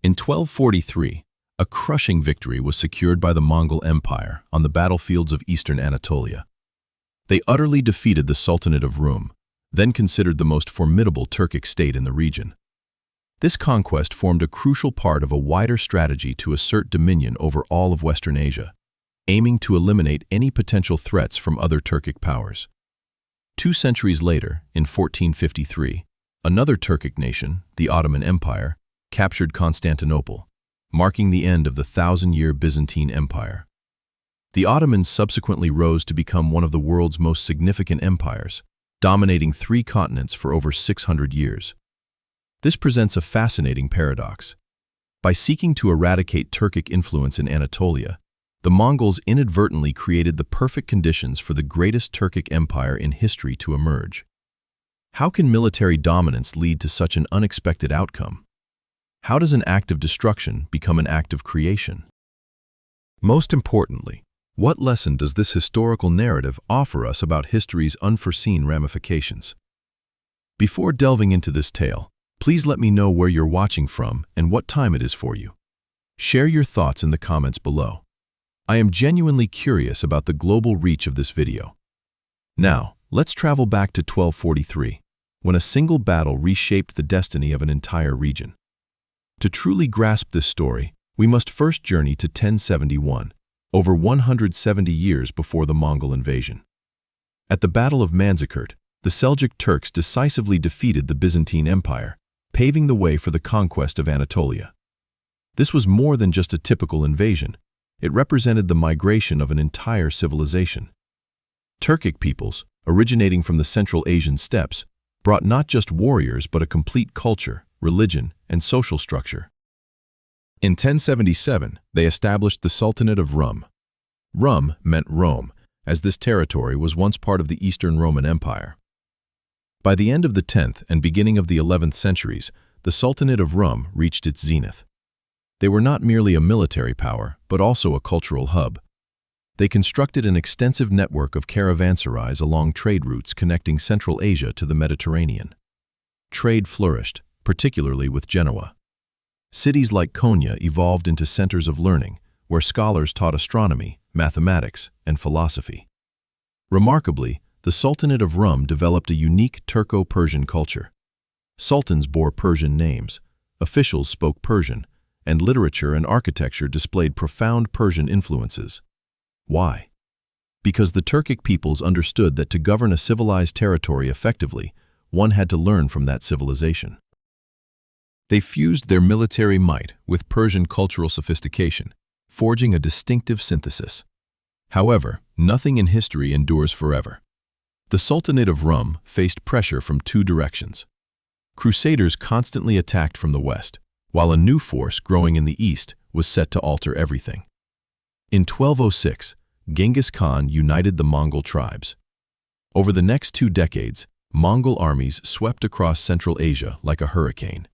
In 1243, a crushing victory was secured by the Mongol Empire on the battlefields of Eastern Anatolia. They utterly defeated the Sultanate of Rum, then considered the most formidable Turkic state in the region. This conquest formed a crucial part of a wider strategy to assert dominion over all of Western Asia, aiming to eliminate any potential threats from other Turkic powers. 2 centuries later, in 1453, another Turkic nation, the Ottoman Empire, captured Constantinople, marking the end of the 1,000-year Byzantine Empire. The Ottomans subsequently rose to become one of the world's most significant empires, dominating 3 continents for over 600 years. This presents a fascinating paradox. By seeking to eradicate Turkic influence in Anatolia, the Mongols inadvertently created the perfect conditions for the greatest Turkic empire in history to emerge. How can military dominance lead to such an unexpected outcome? How does an act of destruction become an act of creation? Most importantly, what lesson does this historical narrative offer us about history's unforeseen ramifications? Before delving into this tale, please let me know where you're watching from and what time it is for you. Share your thoughts in the comments below. I am genuinely curious about the global reach of this video. Now, let's travel back to 1243, when a single battle reshaped the destiny of an entire region. To truly grasp this story, we must first journey to 1071, over 170 years before the Mongol invasion. At the Battle of Manzikert, the Seljuk Turks decisively defeated the Byzantine Empire, paving the way for the conquest of Anatolia. This was more than just a typical invasion. It represented the migration of an entire civilization. Turkic peoples, originating from the Central Asian steppes, brought not just warriors but a complete culture, religion, and social structure. In 1077, they established the Sultanate of Rum. Rum meant Rome, as this territory was once part of the Eastern Roman Empire. By the end of the 10th and beginning of the 11th centuries, the Sultanate of Rum reached its zenith. They were not merely a military power, but also a cultural hub. They constructed an extensive network of caravanserais along trade routes connecting Central Asia to the Mediterranean. Trade flourished, particularly with Genoa. Cities like Konya evolved into centers of learning, where scholars taught astronomy, mathematics, and philosophy. Remarkably, the Sultanate of Rum developed a unique Turco-Persian culture. Sultans bore Persian names, officials spoke Persian, and literature and architecture displayed profound Persian influences. Why? Because the Turkic peoples understood that to govern a civilized territory effectively, one had to learn from that civilization. They fused their military might with Persian cultural sophistication, forging a distinctive synthesis. However, nothing in history endures forever. The Sultanate of Rum faced pressure from 2 directions. Crusaders constantly attacked from the west, while a new force growing in the east was set to alter everything. In 1206, Genghis Khan united the Mongol tribes. Over the next 2 decades, Mongol armies swept across Central Asia like a hurricane.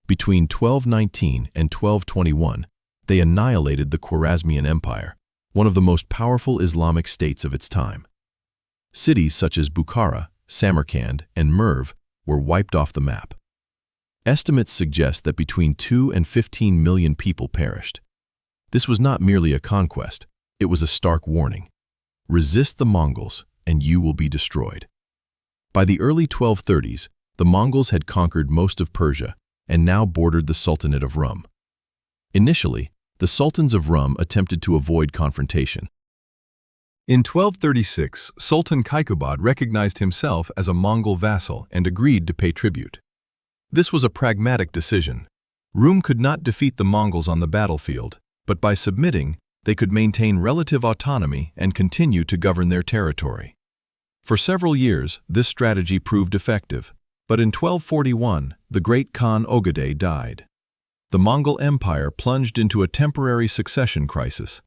Between 1219 and 1221, they annihilated the Khwarezmian Empire, one of the most powerful Islamic states of its time. Cities such as Bukhara, Samarkand, and Merv were wiped off the map. Estimates suggest that between 2 and 15 million people perished. This was not merely a conquest, it was a stark warning. Resist the Mongols, and you will be destroyed. By the early 1230s, the Mongols had conquered most of Persia and now bordered the Sultanate of Rum. Initially, the Sultans of Rum attempted to avoid confrontation. In 1236, Sultan Kaikubad recognized himself as a Mongol vassal and agreed to pay tribute. This was a pragmatic decision. Rum could not defeat the Mongols on the battlefield, but by submitting, they could maintain relative autonomy and continue to govern their territory. For several years, this strategy proved effective, but in 1241, the great Khan Ogedei died. The Mongol Empire plunged into a temporary succession crisis.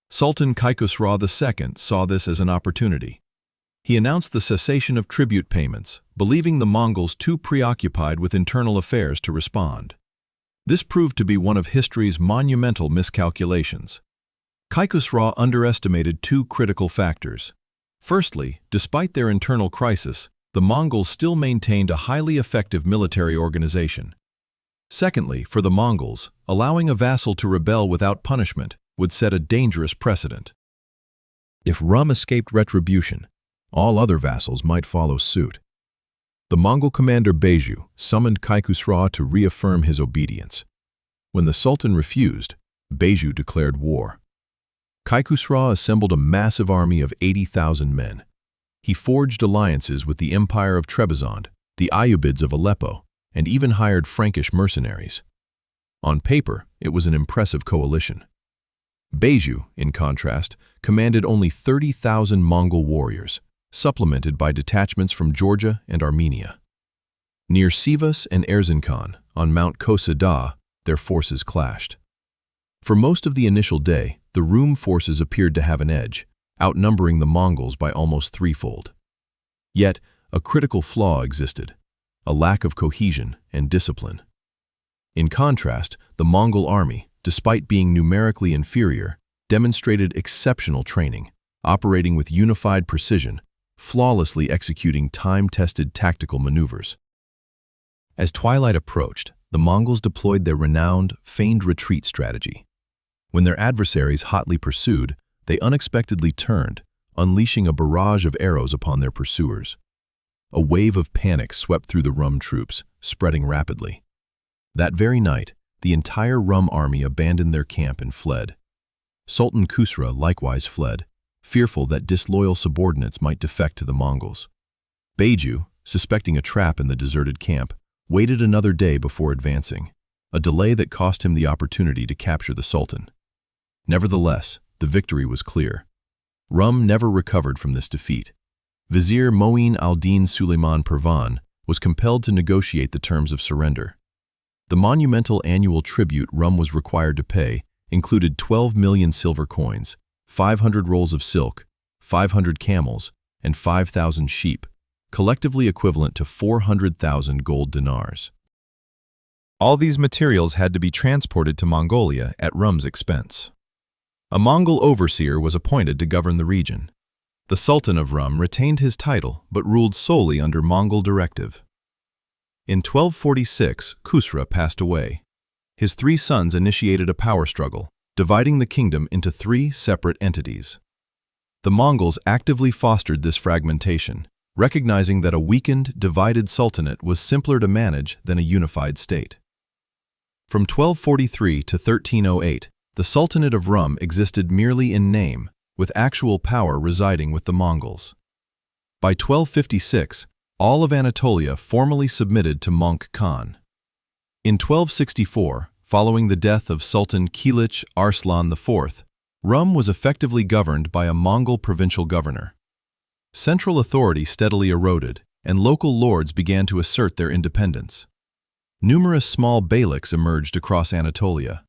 Sultan Kaikusra II saw this as an opportunity. He announced the cessation of tribute payments, believing the Mongols too preoccupied with internal affairs to respond. This proved to be one of history's monumental miscalculations. Kaikusra underestimated 2 critical factors. Firstly, despite their internal crisis, the Mongols still maintained a highly effective military organization. Secondly, for the Mongols, allowing a vassal to rebel without punishment would set a dangerous precedent. If Rum escaped retribution, all other vassals might follow suit. The Mongol commander Beiju summoned Khusrau to reaffirm his obedience. When the Sultan refused, Beiju declared war. Khusrau assembled a massive army of 80,000 men. He forged alliances with the Empire of Trebizond, the Ayyubids of Aleppo, and even hired Frankish mercenaries. On paper, it was an impressive coalition. Beiju, in contrast, commanded only 30,000 Mongol warriors, supplemented by detachments from Georgia and Armenia. Near Sivas and Erzincan, on Mount Kosa Dagh, their forces clashed. For most of the initial day, the Rum forces appeared to have an edge, outnumbering the Mongols by almost threefold. Yet, a critical flaw existed: a lack of cohesion and discipline. In contrast, the Mongol army, despite being numerically inferior, demonstrated exceptional training, operating with unified precision, flawlessly executing time-tested tactical maneuvers. As twilight approached, the Mongols deployed their renowned, feigned retreat strategy. When their adversaries hotly pursued, they unexpectedly turned, unleashing a barrage of arrows upon their pursuers. A wave of panic swept through the Rum troops, spreading rapidly. That very night, the entire Rum army abandoned their camp and fled. Sultan Khusra likewise fled, fearful that disloyal subordinates might defect to the Mongols. Beiju, suspecting a trap in the deserted camp, waited another day before advancing, a delay that cost him the opportunity to capture the Sultan. Nevertheless, the victory was clear. Rum never recovered from this defeat. Vizier Moin al-Din Suleiman Pervan was compelled to negotiate the terms of surrender. The monumental annual tribute Rum was required to pay included 12 million silver coins, 500 rolls of silk, 500 camels, and 5,000 sheep, collectively equivalent to 400,000 gold dinars. All these materials had to be transported to Mongolia at Rum's expense. A Mongol overseer was appointed to govern the region. The Sultan of Rum retained his title but ruled solely under Mongol directive. In 1246, Khusra passed away. His three sons initiated a power struggle, dividing the kingdom into three separate entities. The Mongols actively fostered this fragmentation, recognizing that a weakened, divided sultanate was simpler to manage than a unified state. From 1243 to 1308, the Sultanate of Rum existed merely in name, with actual power residing with the Mongols. By 1256, all of Anatolia formally submitted to Möngke Khan. In 1264, following the death of Sultan Kilich Arslan IV, Rum was effectively governed by a Mongol provincial governor. Central authority steadily eroded, and local lords began to assert their independence. Numerous small beyliks emerged across Anatolia.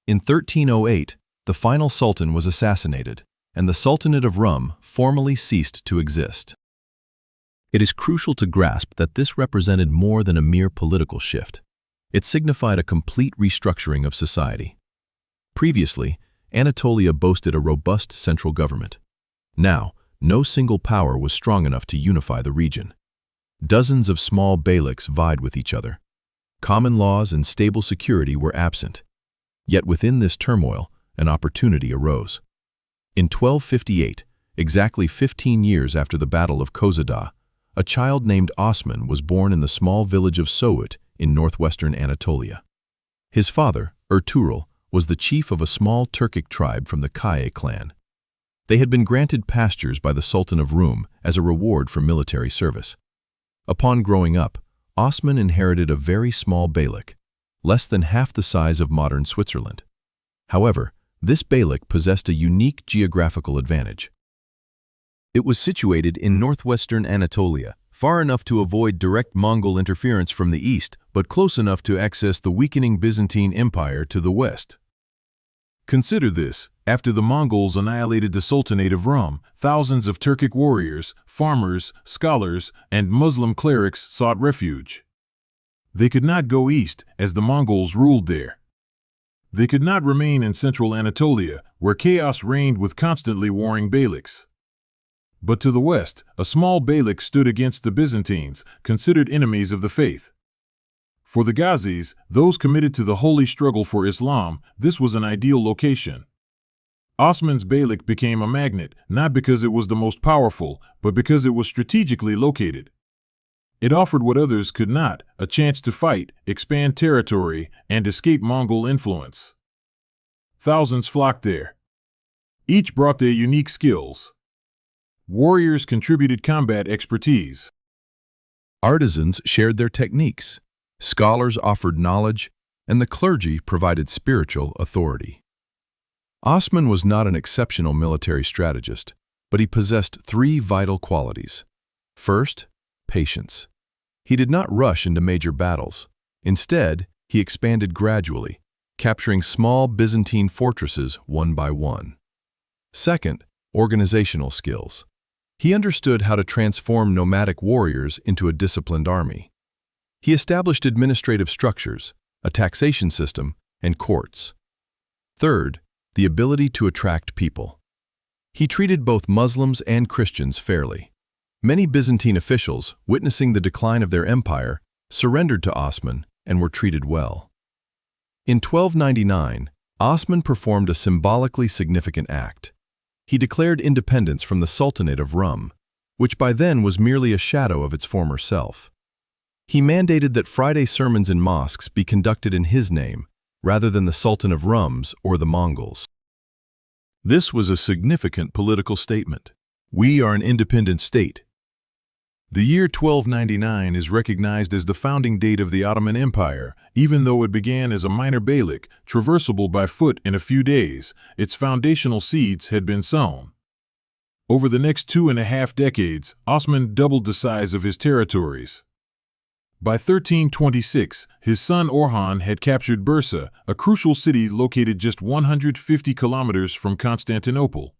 In 1308, the final sultan was assassinated, and the Sultanate of Rum formally ceased to exist. It is crucial to grasp that this represented more than a mere political shift. It signified a complete restructuring of society. Previously, Anatolia boasted a robust central government. Now, no single power was strong enough to unify the region. Dozens of small beyliks vied with each other. Common laws and stable security were absent. Yet within this turmoil, an opportunity arose. In 1258, exactly 15 years after the Battle of Kosa Dagh, a child named Osman was born in the small village of Soğut in northwestern Anatolia. His father, Ertuğrul, was the chief of a small Turkic tribe from the Kaye clan. They had been granted pastures by the Sultan of Rum as a reward for military service. Upon growing up, Osman inherited a very small beylik, less than half the size of modern Switzerland. However, this beylik possessed a unique geographical advantage. It was situated in northwestern Anatolia, far enough to avoid direct Mongol interference from the east, but close enough to access the weakening Byzantine Empire to the west. Consider this: after the Mongols annihilated the Sultanate of Rum, thousands of Turkic warriors, farmers, scholars, and Muslim clerics sought refuge. They could not go east, as the Mongols ruled there. They could not remain in central Anatolia, where chaos reigned with constantly warring beyliks. But to the west, a small beylik stood against the Byzantines, considered enemies of the faith. For the Ghazis, those committed to the holy struggle for Islam, this was an ideal location. Osman's Beylik became a magnet, not because it was the most powerful, but because it was strategically located. It offered what others could not, a chance to fight, expand territory, and escape Mongol influence. Thousands flocked there. Each brought their unique skills. Warriors contributed combat expertise. Artisans shared their techniques. Scholars offered knowledge, and the clergy provided spiritual authority. Osman was not an exceptional military strategist, but he possessed three vital qualities. First, patience. He did not rush into major battles. Instead, he expanded gradually, capturing small Byzantine fortresses one by one. Second, organizational skills. He understood how to transform nomadic warriors into a disciplined army. He established administrative structures, a taxation system, and courts. Third, the ability to attract people. He treated both Muslims and Christians fairly. Many Byzantine officials, witnessing the decline of their empire, surrendered to Osman and were treated well. In 1299, Osman performed a symbolically significant act. He declared independence from the Sultanate of Rum, which by then was merely a shadow of its former self. He mandated that Friday sermons in mosques be conducted in his name, rather than the Sultan of Rum's or the Mongols. This was a significant political statement. We are an independent state. The year 1299 is recognized as the founding date of the Ottoman Empire. Even though it began as a minor beylik, traversable by foot in a few days, its foundational seeds had been sown. Over the next 2.5 decades, Osman doubled the size of his territories. By 1326, his son Orhan had captured Bursa, a crucial city located just 150 kilometers from Constantinople.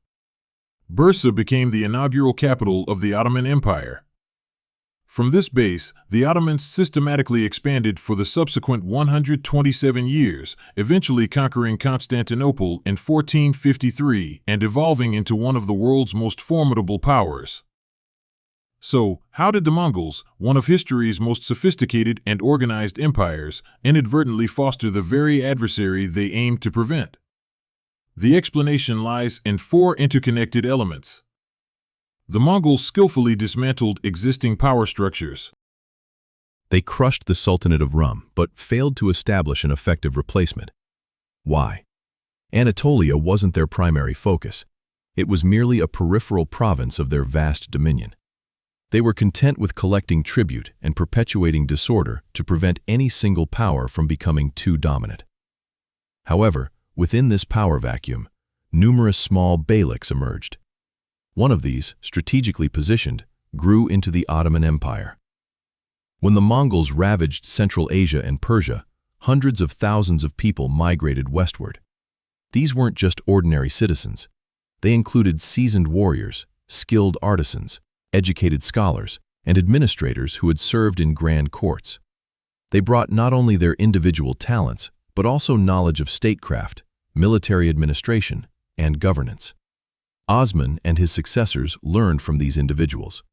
Bursa became the inaugural capital of the Ottoman Empire. From this base, the Ottomans systematically expanded for the subsequent 127 years, eventually conquering Constantinople in 1453 and evolving into one of the world's most formidable powers. So, how did the Mongols, one of history's most sophisticated and organized empires, inadvertently foster the very adversary they aimed to prevent? The explanation lies in 4 interconnected elements. The Mongols skillfully dismantled existing power structures. They crushed the Sultanate of Rum, but failed to establish an effective replacement. Why? Anatolia wasn't their primary focus. It was merely a peripheral province of their vast dominion. They were content with collecting tribute and perpetuating disorder to prevent any single power from becoming too dominant. However, within this power vacuum, numerous small beyliks emerged. One of these, strategically positioned, grew into the Ottoman Empire. When the Mongols ravaged Central Asia and Persia, hundreds of thousands of people migrated westward. These weren't just ordinary citizens. They included seasoned warriors, skilled artisans, educated scholars, and administrators who had served in grand courts. They brought not only their individual talents, but also knowledge of statecraft, military administration, and governance. Osman and his successors learned from these individuals.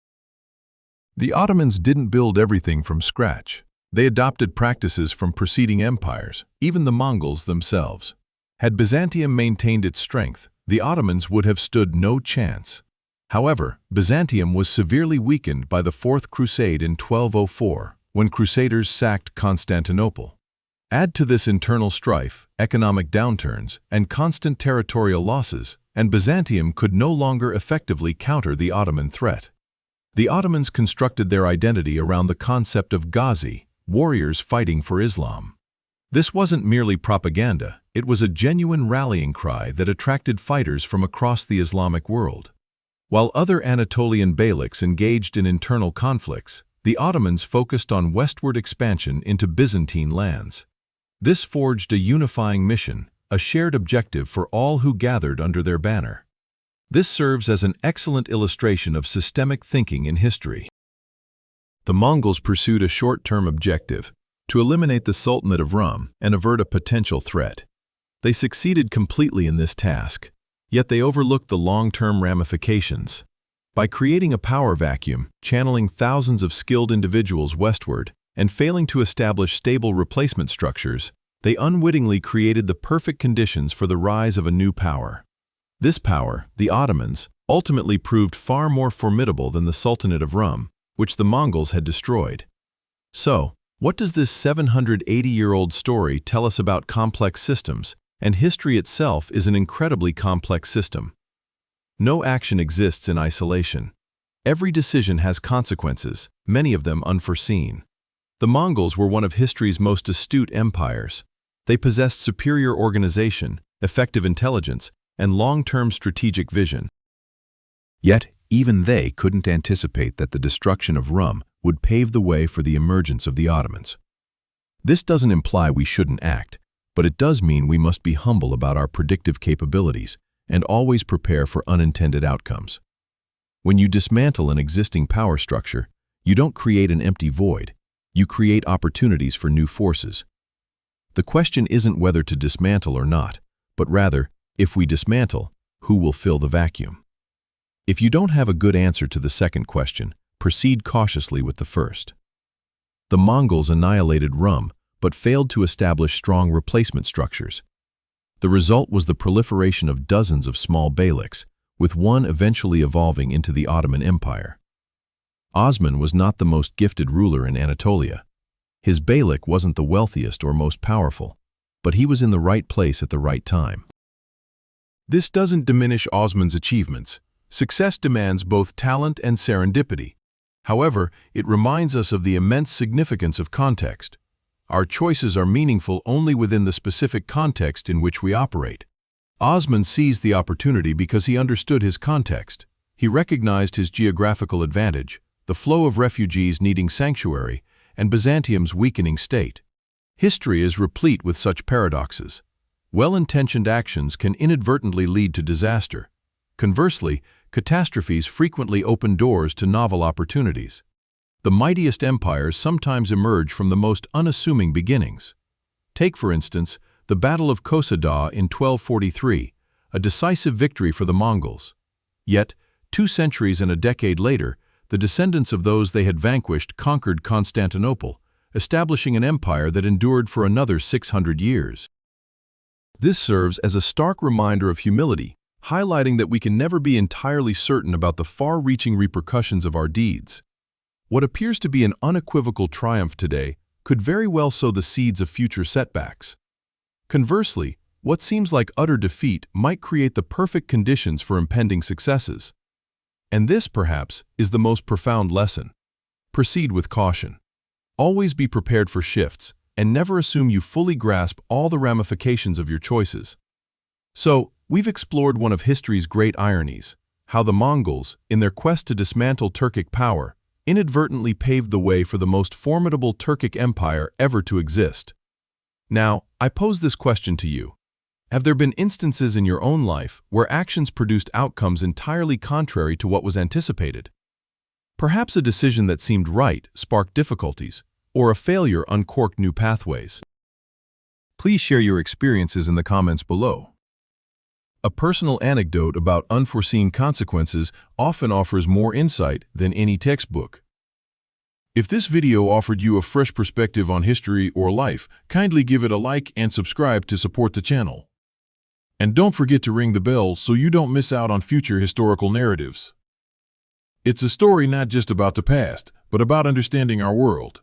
The Ottomans didn't build everything from scratch. They adopted practices from preceding empires, even the Mongols themselves. Had Byzantium maintained its strength, the Ottomans would have stood no chance. However, Byzantium was severely weakened by the Fourth Crusade in 1204, when Crusaders sacked Constantinople. Add to this internal strife, economic downturns, and constant territorial losses, and Byzantium could no longer effectively counter the Ottoman threat. The Ottomans constructed their identity around the concept of Ghazi, warriors fighting for Islam. This wasn't merely propaganda, it was a genuine rallying cry that attracted fighters from across the Islamic world. While other Anatolian beyliks engaged in internal conflicts, the Ottomans focused on westward expansion into Byzantine lands. This forged a unifying mission, a shared objective for all who gathered under their banner. This serves as an excellent illustration of systemic thinking in history. The Mongols pursued a short-term objective, to eliminate the Sultanate of Rum and avert a potential threat. They succeeded completely in this task, yet they overlooked the long-term ramifications. By creating a power vacuum, channeling thousands of skilled individuals westward, and failing to establish stable replacement structures, they unwittingly created the perfect conditions for the rise of a new power. This power, the Ottomans, ultimately proved far more formidable than the Sultanate of Rum, which the Mongols had destroyed. So, what does this 780-year-old story tell us about complex systems? And history itself is an incredibly complex system. No action exists in isolation. Every decision has consequences, many of them unforeseen. The Mongols were one of history's most astute empires. They possessed superior organization, effective intelligence, and long-term strategic vision. Yet, even they couldn't anticipate that the destruction of Rum would pave the way for the emergence of the Ottomans. This doesn't imply we shouldn't act, but it does mean we must be humble about our predictive capabilities and always prepare for unintended outcomes. When you dismantle an existing power structure, you don't create an empty void, you create opportunities for new forces. The question isn't whether to dismantle or not, but rather, if we dismantle, who will fill the vacuum? If you don't have a good answer to the second question, proceed cautiously with the first. The Mongols annihilated Rum, but failed to establish strong replacement structures. The result was the proliferation of dozens of small beyliks, with one eventually evolving into the Ottoman Empire. Osman was not the most gifted ruler in Anatolia. His beylik wasn't the wealthiest or most powerful, but he was in the right place at the right time. This doesn't diminish Osman's achievements. Success demands both talent and serendipity. However, it reminds us of the immense significance of context. Our choices are meaningful only within the specific context in which we operate. Osman seized the opportunity because he understood his context. He recognized his geographical advantage, the flow of refugees needing sanctuary, and Byzantium's weakening state. History is replete with such paradoxes. Well-intentioned actions can inadvertently lead to disaster. Conversely, catastrophes frequently open doors to novel opportunities. The mightiest empires sometimes emerge from the most unassuming beginnings. Take, for instance, the Battle of Kosoda in 1243, a decisive victory for the Mongols. Yet, 2 centuries and a decade later, the descendants of those they had vanquished conquered Constantinople, establishing an empire that endured for another 600 years. This serves as a stark reminder of humility, highlighting that we can never be entirely certain about the far-reaching repercussions of our deeds. What appears to be an unequivocal triumph today could very well sow the seeds of future setbacks. Conversely, what seems like utter defeat might create the perfect conditions for impending successes. And this, perhaps, is the most profound lesson. Proceed with caution. Always be prepared for shifts, and never assume you fully grasp all the ramifications of your choices. So, we've explored one of history's great ironies, how the Mongols, in their quest to dismantle Turkic power, inadvertently paved the way for the most formidable Turkic empire ever to exist. Now, I pose this question to you. Have there been instances in your own life where actions produced outcomes entirely contrary to what was anticipated? Perhaps a decision that seemed right sparked difficulties, or a failure uncorked new pathways. Please share your experiences in the comments below. A personal anecdote about unforeseen consequences often offers more insight than any textbook. If this video offered you a fresh perspective on history or life, kindly give it a like and subscribe to support the channel. And don't forget to ring the bell so you don't miss out on future historical narratives. It's a story not just about the past, but about understanding our world.